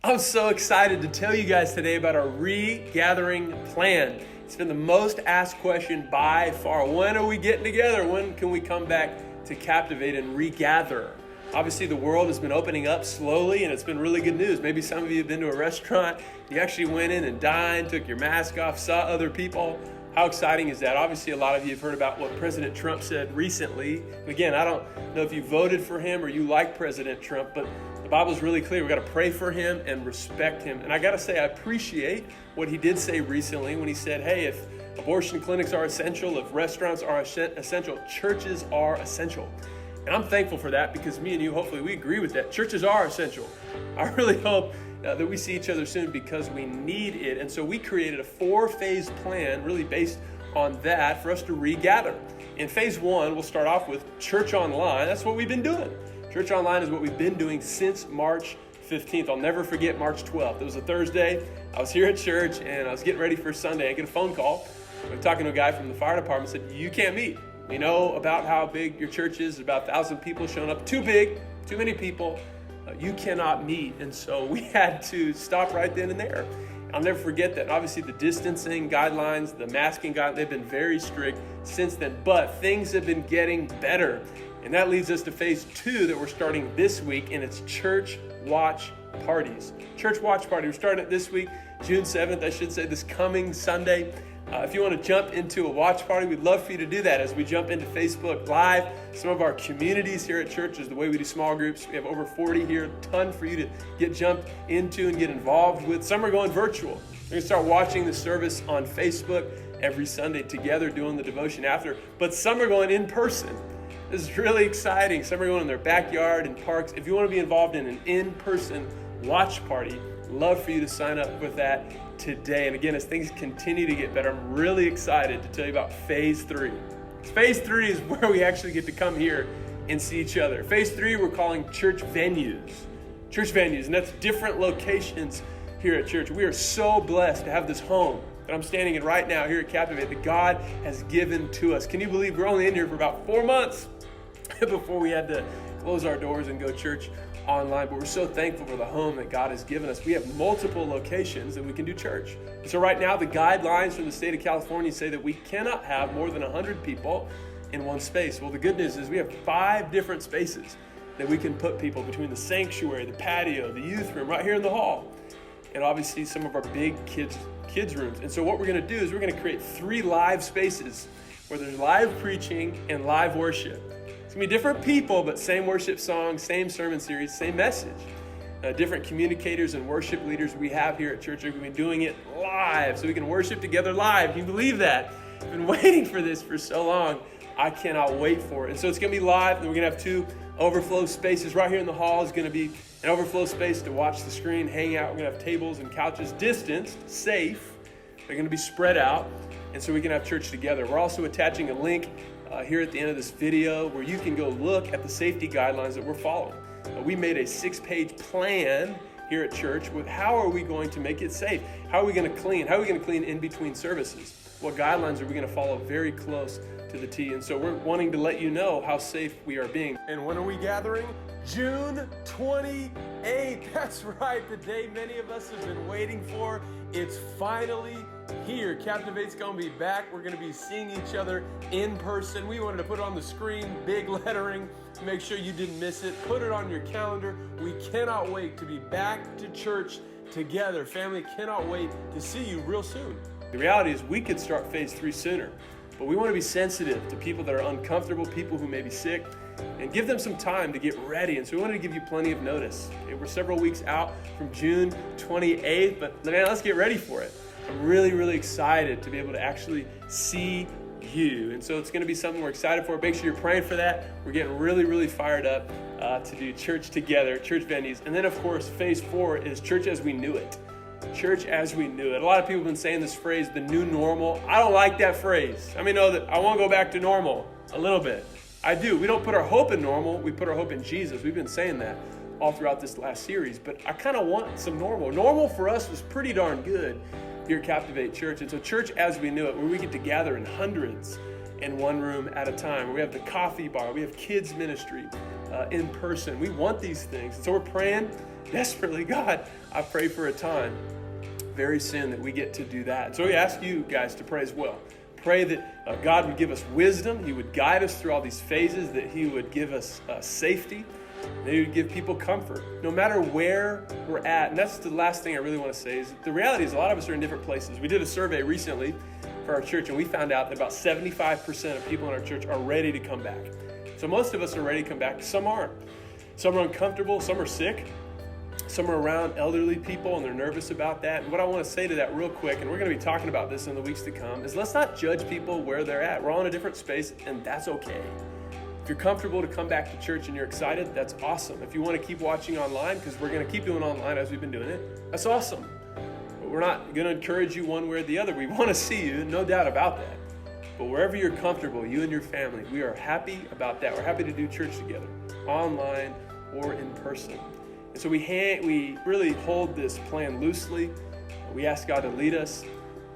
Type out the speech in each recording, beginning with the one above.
I'm so excited to tell you guys today about our regathering plan. It's been the most asked question by far. When are we getting together? When can we come back to Captivate and regather? Obviously, the world has been opening up slowly, and it's been really good news. Maybe some of you have been to a restaurant. You actually went in and dined, took your mask off, saw other people. How exciting is that? Obviously, a lot of you have heard about what President Trump said recently. Again, I don't know if you voted for him or you like President Trump, but the Bible's really clear. We've got to pray for him and respect him. And I got to say, I appreciate what he did say recently when he said, hey, if abortion clinics are essential, if restaurants are essential, churches are essential. And I'm thankful for that because me and you, hopefully we agree with that. Churches are essential. I really hope that we see each other soon because we need it. And so we created a 4-phase plan really based on that for us to regather. In phase 1, we'll start off with church online. That's what we've been doing. Church online is what we've been doing since March 15th. I'll never forget March 12th. It was a Thursday. I was here at church and I was getting ready for Sunday. I get a phone call. I was talking to a guy from the fire department and said, you can't meet. We know about how big your church is, about 1,000 people showing up. Too big, too many people. You cannot meet. And so we had to stop right then and there. I'll never forget that. Obviously, the distancing guidelines, the masking guidelines, they've been very strict since then. But things have been getting better. And that leads us to phase 2 that we're starting this week, and it's church watch parties. Church watch party. We're starting it this week, June 7th, I should say, this coming Sunday. If you want to jump into a watch party, we'd love for you to do that as we jump into Facebook Live. Some of our communities here at church is the way we do small groups. We have over 40 here, a ton for you to get jumped into and get involved with. Some are going virtual. We're going to start watching the service on Facebook every Sunday together, doing the devotion after. But some are going in person. This is really exciting. Some are going in their backyard and parks. If you want to be involved in an in-person watch party, love for you to sign up with that today. And again, as things continue to get better, I'm really excited to tell you about phase 3. Phase 3 is where we actually get to come here and see each other. Phase 3 we're calling church venues. Church venues, and that's different locations here at church. We are so blessed to have this home that I'm standing in right now here at Captivate that God has given to us. Can you believe we're only in here for about 4 months before we had to close our doors and go church online, but we're so thankful for the home that God has given us. We have multiple locations that we can do church. So right now, the guidelines from the state of California say that we cannot have more than 100 people in one space. Well, the good news is we have 5 different spaces that we can put people between the sanctuary, the patio, the youth room, right here in the hall, and obviously some of our big kids rooms. And so what we're going to do is we're going to create 3 live spaces where there's live preaching and live worship. It's going to be different people, but same worship song, same sermon series, same message. Different communicators and worship leaders we have here at church are going to be doing it live, so we can worship together live. Can you believe that? I've been waiting for this for so long. I cannot wait for it. And so it's going to be live, and we're going to have 2 overflow spaces. Right here in the hall is going to be an overflow space to watch the screen, hang out. We're going to have tables and couches distanced, safe. They're going to be spread out, and so we can have church together. We're also attaching a link here at the end of this video where you can go look at the safety guidelines that we're following. We made a 6-page plan here at church with how are we going to make it safe? How are we going to clean? How are we going to clean in between services? What guidelines are we going to follow very close to the T? And so we're wanting to let you know how safe we are being. And when are we gathering? June 28th. That's right, the day many of us have been waiting for. It's finally here. Captivate's going to be back. We're going to be seeing each other in person. We wanted to put it on the screen, big lettering, to make sure you didn't miss it. Put it on your calendar. We cannot wait to be back to church together. Family, cannot wait to see you real soon. The reality is we could start phase 3 sooner, but we want to be sensitive to people that are uncomfortable, people who may be sick, and give them some time to get ready. And so we wanted to give you plenty of notice. Okay, we're several weeks out from June 28th, but man, let's get ready for it. I'm really, really excited to be able to actually see you. And so it's going to be something we're excited for. Make sure you're praying for that. We're getting really, really fired up to do church together, church venues. And then, of course, phase 4 is church as we knew it. Church as we knew it. A lot of people have been saying this phrase, the new normal. I don't like that phrase. I mean, know that I want to go back to normal a little bit. I do. We don't put our hope in normal. We put our hope in Jesus. We've been saying that all throughout this last series. But I kind of want some normal. Normal for us was pretty darn good here at Captivate Church. And so church as we knew it, where we get to gather in hundreds in one room at a time. We have the coffee bar. We have kids ministry in person. We want these things. And so we're praying desperately, God, I pray for a time very soon that we get to do that. So we ask you guys to pray as well. Pray that God would give us wisdom. He would guide us through all these phases, that he would give us safety, that he would give people comfort, no matter where we're at. And that's the last thing I really want to say is the reality is a lot of us are in different places. We did a survey recently for our church, and we found out that about 75% of people in our church are ready to come back. So most of us are ready to come back. Some aren't. Some are uncomfortable. Some are sick. Some are around elderly people and they're nervous about that. And what I want to say to that real quick, and we're going to be talking about this in the weeks to come, is let's not judge people where they're at. We're all in a different space, and that's okay. If you're comfortable to come back to church and you're excited, that's awesome. If you want to keep watching online, because we're going to keep doing online as we've been doing it, that's awesome. But we're not going to encourage you one way or the other. We want to see you, no doubt about that. But wherever you're comfortable, you and your family, we are happy about that. We're happy to do church together, online or in person. And so we really hold this plan loosely. We ask God to lead us,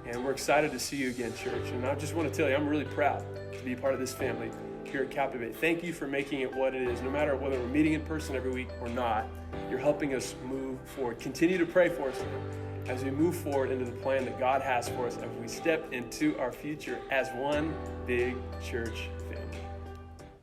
and we're excited to see you again, church. And I just want to tell you, I'm really proud to be a part of this family here at Captivate. Thank you for making it what it is. No matter whether we're meeting in person every week or not, you're helping us move forward. Continue to pray for us now as we move forward into the plan that God has for us as we step into our future as one big church